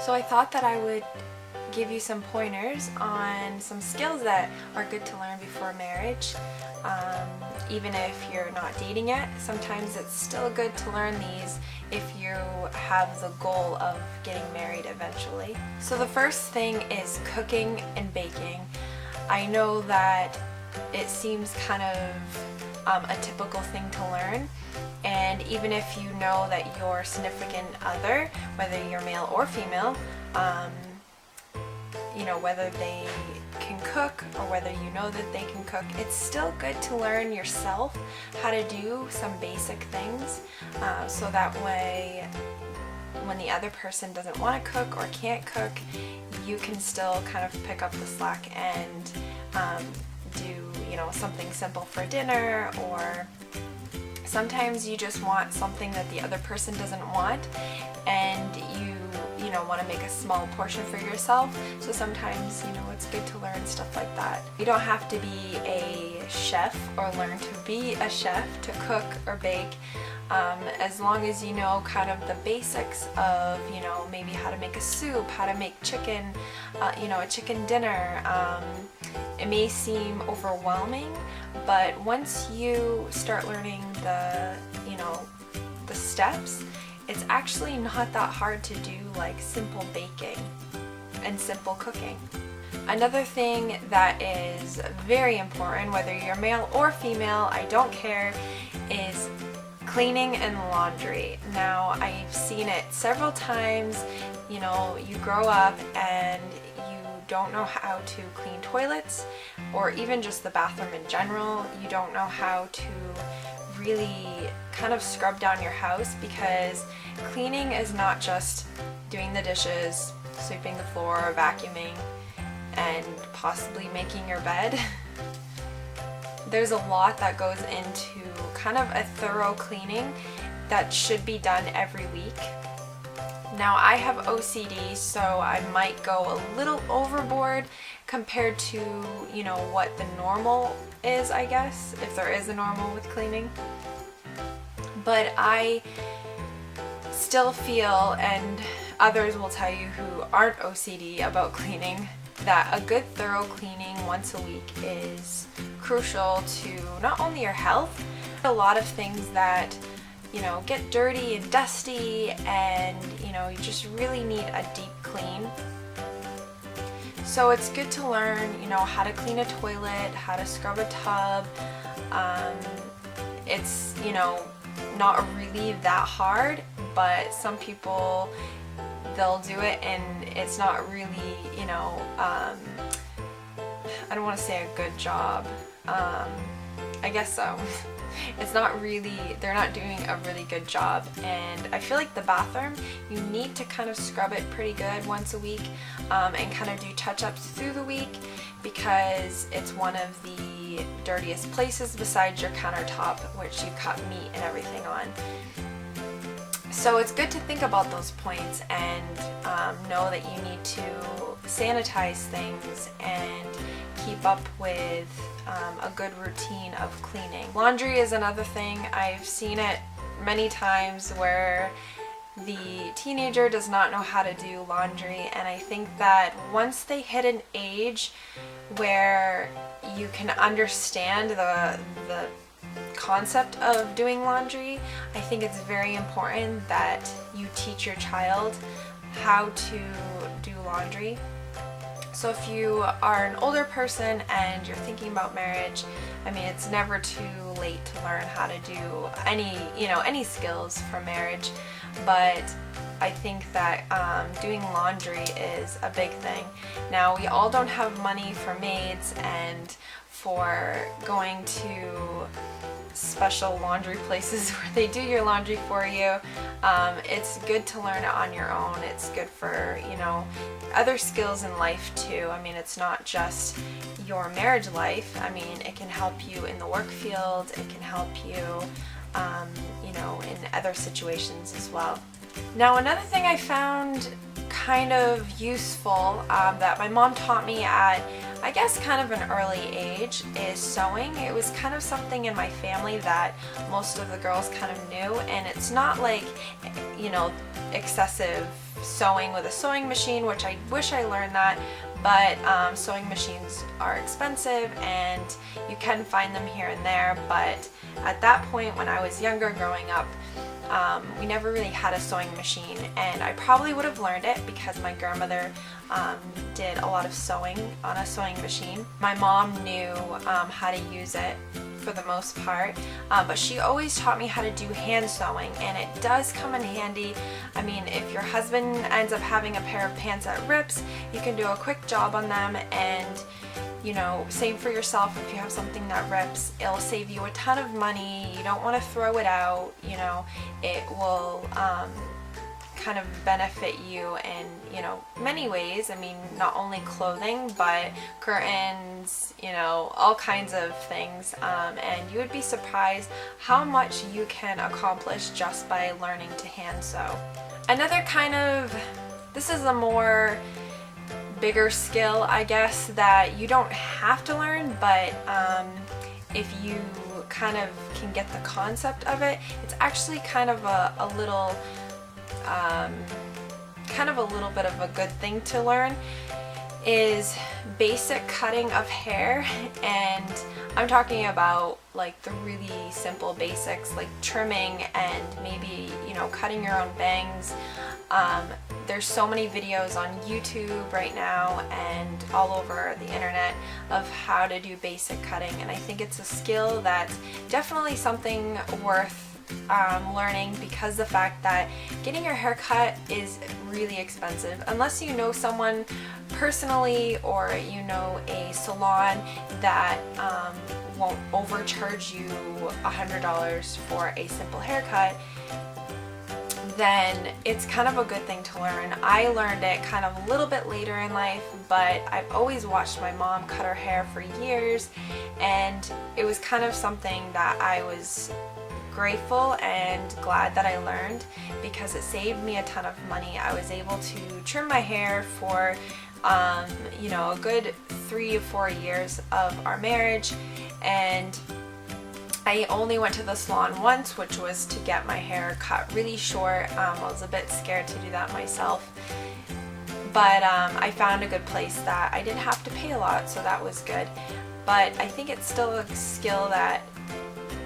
So I thought that I would give you some pointers on some skills that are good to learn before marriage. Even if you're not dating yet, sometimes it's still good to learn these if you have the goal of getting married eventually. So the first thing is cooking and baking. I know that it seems kind of a typical thing to learn, and even if you know that your significant other, whether you're male or female, whether they can cook or whether you know that they can cook, it's still good to learn yourself how to do some basic things, so that way when the other person doesn't want to cook or can't cook, you can still kind of pick up the slack and do something simple for dinner, or sometimes you just want something that the other person doesn't want and you want to make a small portion for yourself. So sometimes it's good to learn stuff like that. You don't have to be a chef or learn to be a chef to cook or bake, as long as you know kind of the basics of maybe how to make a soup, how to make chicken, a chicken dinner. It may seem overwhelming, but once you start learning the steps, it's actually not that hard to do, like simple baking and simple cooking. Another thing that is very important, whether you're male or female, I don't care, is cleaning and laundry. Now, I've seen it several times. You grow up and you don't know how to clean toilets, or even just the bathroom in general. You don't know how to really kind of scrub down your house, because cleaning is not just doing the dishes, sweeping the floor, vacuuming, and possibly making your bed. There's a lot that goes into kind of a thorough cleaning that should be done every week. Now, I have OCD, so I might go a little overboard compared to, what the normal is, I guess, if there is a normal with cleaning. But I still feel, and others will tell you who aren't OCD about cleaning, that a good thorough cleaning once a week is crucial to not only your health, but a lot of things that get dirty and dusty, and you just really need a deep clean. So it's good to learn how to clean a toilet, how to scrub a tub. It's not really that hard, but some people, they'll do it and it's not really I don't want to say a good job. I guess so. It's not really, they're not doing a really good job, and I feel like the bathroom, you need to kind of scrub it pretty good once a week, and kind of do touch-ups through the week, because it's one of the dirtiest places besides your countertop, which you cut meat and everything on. So it's good to think about those points and know that you need to sanitize things and keep up with a good routine of cleaning. Laundry is another thing. I've seen it many times where the teenager does not know how to do laundry, and I think that once they hit an age where you can understand the concept of doing laundry, I think it's very important that you teach your child how to do laundry. So if you are an older person and you're thinking about marriage, I mean, it's never too late to learn how to do any skills for marriage, but I think that doing laundry is a big thing. Now, we all don't have money for maids and for going to special laundry places where they do your laundry for you. It's good to learn it on your own. It's good for, other skills in life too. I mean, it's not just your marriage life. I mean, it can help you in the work field. It can help you, in other situations as well. Now, another thing I found kind of useful that my mom taught me at I guess kind of an early age is sewing. It was kind of something in my family that most of the girls kind of knew, and it's not like, you know, excessive sewing with a sewing machine, which I wish I learned that, but sewing machines are expensive and you can find them here and there. But at that point when I was younger growing up, we never really had a sewing machine, and I probably would have learned it because my grandmother did a lot of sewing on a sewing machine. My mom knew how to use it for the most part, but she always taught me how to do hand sewing, and it does come in handy. I mean, if your husband ends up having a pair of pants that rips, you can do a quick job on them and, you know, save for yourself. If you have something that rips, it'll save you a ton of money. You don't want to throw it out, you know, it will kind of benefit you in, you know, many ways. I mean, not only clothing, but curtains, you know, all kinds of things, and you would be surprised how much you can accomplish just by learning to hand sew. Another kind of, this is a more bigger skill, I guess, that you don't have to learn, but if you kind of can get the concept of it, it's actually kind of a little bit of a good thing to learn, is basic cutting of hair. And I'm talking about like the really simple basics like trimming and maybe, you know, cutting your own bangs. There's so many videos on YouTube right now and all over the internet of how to do basic cutting, and I think it's a skill that's definitely something worth learning, because the fact that getting your hair cut is really expensive. Unless you know someone personally or you know a salon that won't overcharge you $100 for a simple haircut, then it's kind of a good thing to learn. I learned it kind of a little bit later in life, but I've always watched my mom cut her hair for years, and it was kind of something that I was grateful and glad that I learned, because it saved me a ton of money. I was able to trim my hair for you know, a good 3 to 4 years of our marriage, and I only went to the salon once, which was to get my hair cut really short. I was a bit scared to do that myself, but I found a good place that I didn't have to pay a lot, so that was good. But I think it's still a skill that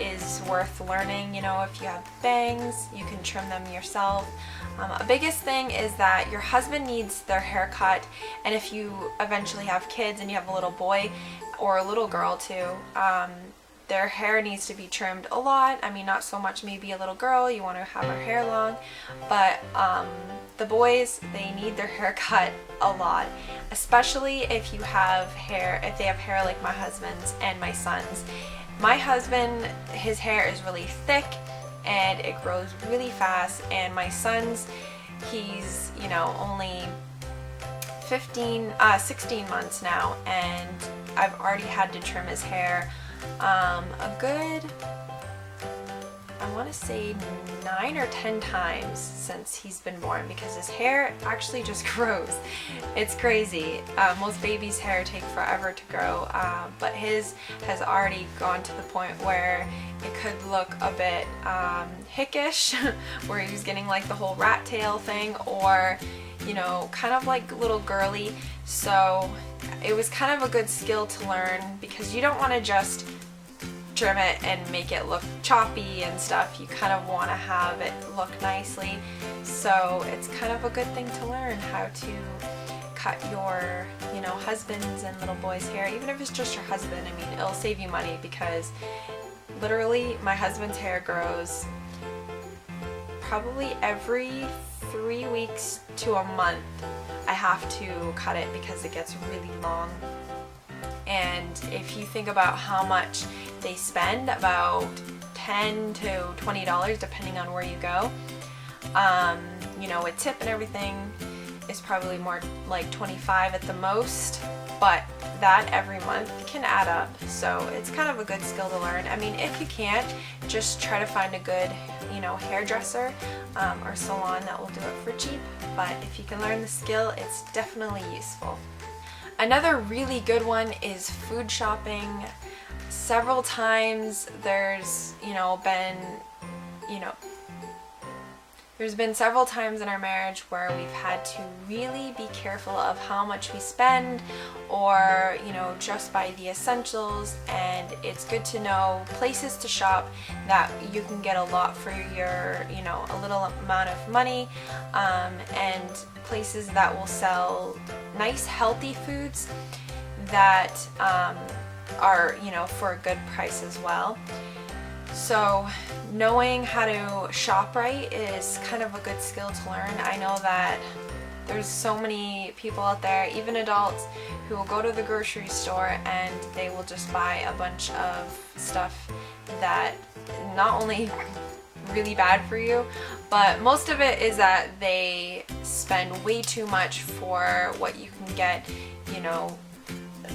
is worth learning. You know, if you have bangs, you can trim them yourself. A biggest thing is that your husband needs their hair cut, and if you eventually have kids and you have a little boy or a little girl too, their hair needs to be trimmed a lot. I mean, not so much maybe a little girl, you want to have her hair long, but the boys, they need their hair cut a lot, especially if you have hair, if they have hair like my husband's and my son's. My husband, his hair is really thick and it grows really fast, and my son's, he's, you know, only 16 months now, and I've already had to trim his hair a good, I want to say 9 or 10 times since he's been born, because his hair actually just grows. It's crazy. Most babies' hair take forever to grow, but his has already gone to the point where it could look a bit hickish, where he was getting like the whole rat tail thing, or, you know, kind of like little girly. So it was kind of a good skill to learn, because you don't want to just trim it and make it look choppy and stuff. You kind of want to have it look nicely. So it's kind of a good thing to learn how to cut your, you know, husband's and little boy's hair. Even if it's just your husband, I mean, it'll save you money, because literally my husband's hair grows probably every 3 weeks to a month. I have to cut it because it gets really long. And if you think about how much they spend, about $10 to $20 depending on where you go, you know, with tip and everything is probably more like $25 at the most, but that every month can add up. So it's kind of a good skill to learn. I mean, if you can't, just try to find a good, you know, hairdresser or salon that will do it for cheap, but if you can learn the skill, it's definitely useful. Another really good one is food shopping. Several times there's been several times in our marriage where we've had to really be careful of how much we spend, or just buy the essentials, and it's good to know places to shop that you can get a lot for your a little amount of money, and places that will sell nice healthy foods that are for a good price as well. So knowing how to shop right is kind of a good skill to learn. I know that there's so many people out there, even adults, who will go to the grocery store and they will just buy a bunch of stuff that not only really bad for you, but most of it is that they spend way too much for what you can get,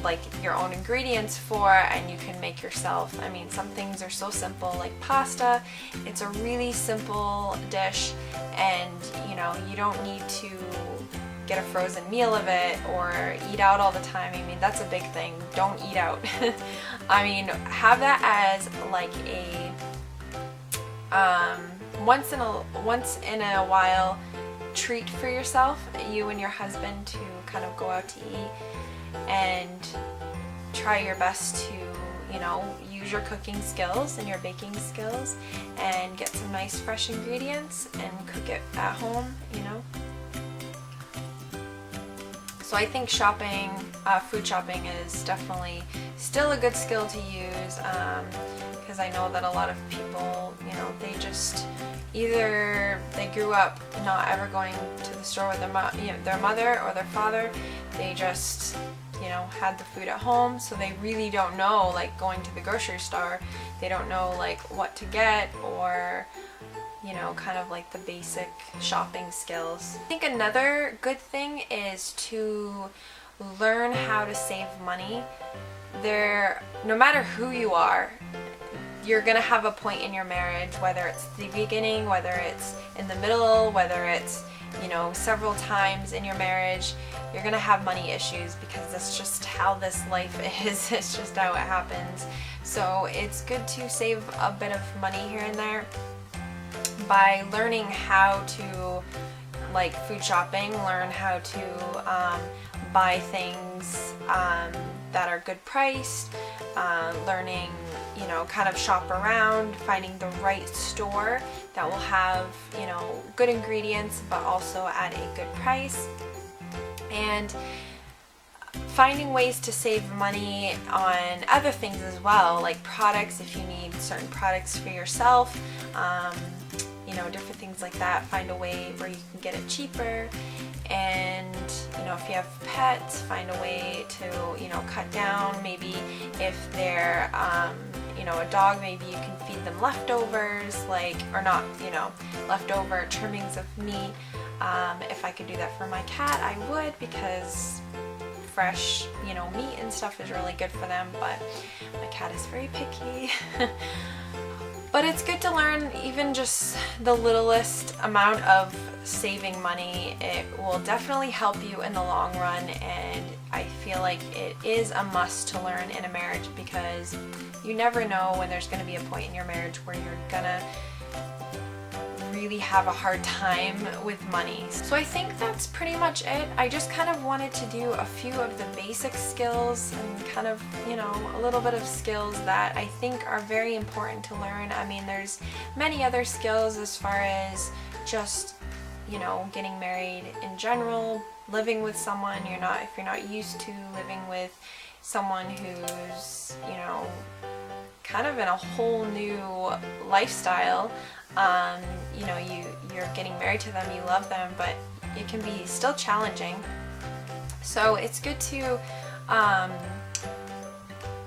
like your own ingredients for, and you can make yourself. I mean, some things are so simple, like pasta. It's a really simple dish, and you don't need to get a frozen meal of it or eat out all the time. I mean, that's a big thing. Don't eat out. I mean, have that as like a once in a while treat for yourself, you and your husband, to kind of go out to eat and try your best to use your cooking skills and your baking skills and get some nice fresh ingredients and cook it at home. So I think shopping, food shopping, is definitely still a good skill to use, because I know that a lot of people, they just either they grew up not ever going to the store with their mother or their father. They just had the food at home, so they really don't know, like, going to the grocery store, they don't know like what to get, or kind of like the basic shopping skills. I think another good thing is to learn how to save money. No matter who you are, you're gonna have a point in your marriage, whether it's the beginning, whether it's in the middle, whether it's several times in your marriage, you're gonna have money issues, because that's just how this life is. It's just how it happens. So it's good to save a bit of money here and there by learning how to, like food shopping, learn how to buy things that are good priced, learning kind of shop around, finding the right store that will have good ingredients but also at a good price, and finding ways to save money on other things as well, like products. If you need certain products for yourself, different things like that, find a way where you can get it cheaper. And if you have pets, find a way to cut down. Maybe if they're a dog, maybe you can feed them leftovers, or not leftover trimmings of meat. If I could do that for my cat, I would, because fresh meat and stuff is really good for them, but my cat is very picky. But it's good to learn even just the littlest amount of saving money. It will definitely help you in the long run, and I feel like it is a must to learn in a marriage, because you never know when there's going to be a point in your marriage where you're gonna really have a hard time with money. So I think that's pretty much it. I just kind of wanted to do a few of the basic skills and kind of, a little bit of skills that I think are very important to learn. I mean, there's many other skills as far as just, getting married in general, living with someone. If you're not used to living with someone who's, kind of in a whole new lifestyle, you're getting married to them, you love them, but it can be still challenging. So it's good to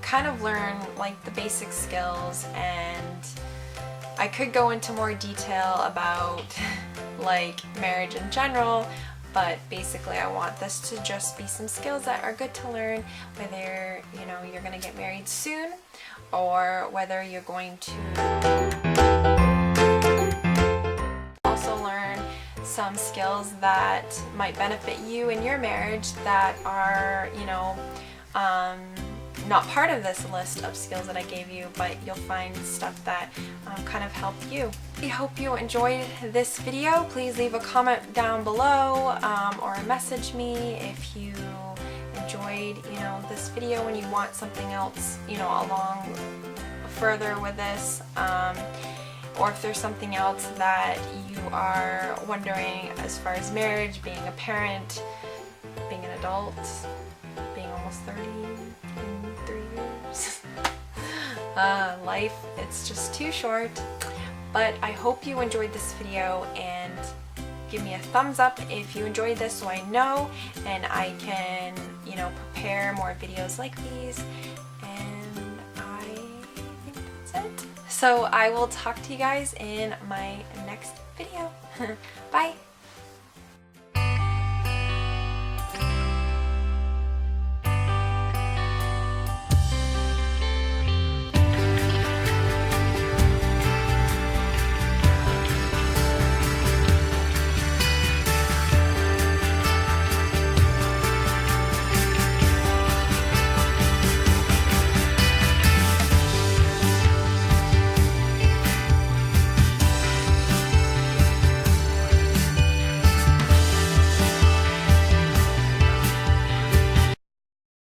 kind of learn like the basic skills, and I could go into more detail about like marriage in general, but basically I want this to just be some skills that are good to learn, whether you're going to get married soon, or whether you're going to also learn some skills that might benefit you in your marriage that are, you know, not part of this list of skills that I gave you, but you'll find stuff that kind of help you. I hope you enjoyed this video. Please leave a comment down below or message me if you enjoyed, you know, this video and you want something else, you know, along further with this, or if there's something else that you are wondering as far as marriage, being a parent, being an adult, being almost 30 in 3 years. Life, it's just too short. But I hope you enjoyed this video, and give me a thumbs up if you enjoyed this so I know and I can, you know, prepare more videos like these. And I think that's it. So I will talk to you guys in my next video. Bye!